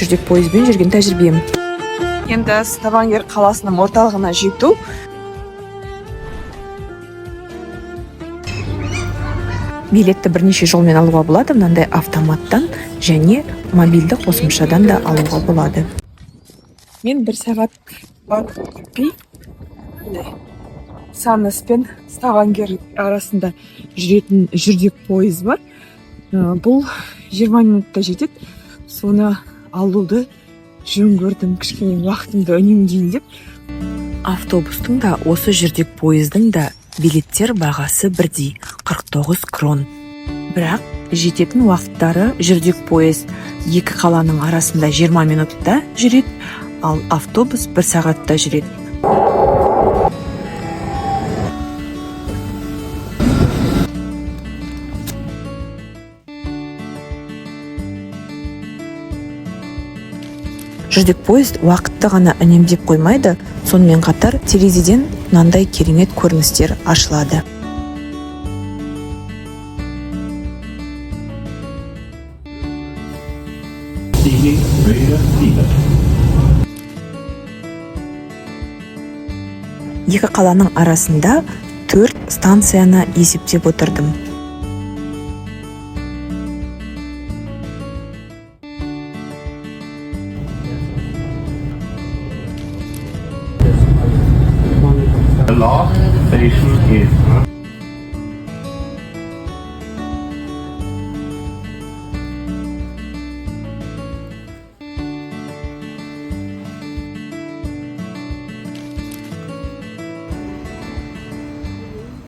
жүрдек пойызбен жүрген тәжірибем. Енді Ставангер қаласының орталығына жету. Билетті бірнеше жолмен алуға болады, мынандай автоматтан және мобильді қосымшадан да алуға болады. Мен 1 сағат күтпей Саннес пен Ставангер арасында жүретін жүрдек пойыз бар. Бұл 20 минутта жетеді. Соны алуды жөн көрдім, кішкене уақытымды үнемдейін деп. Автобустың да, осы жүрдек пойыздың да билеттер бағасы бірдей, 49 крон. Бірақ жететін уақыттары жүрдек пойыз 2 қаланың арасында 20 минутта жүреді, ал автобус 1 сағатта жүреді. Жүрдек поезд уақытты ғана үнемдеп қоймайды, сонымен қатар терезеден мынандай керемет көріністер ашылады. Екі қаланың арасында 4 станцияны есептеп отырдым. The last station is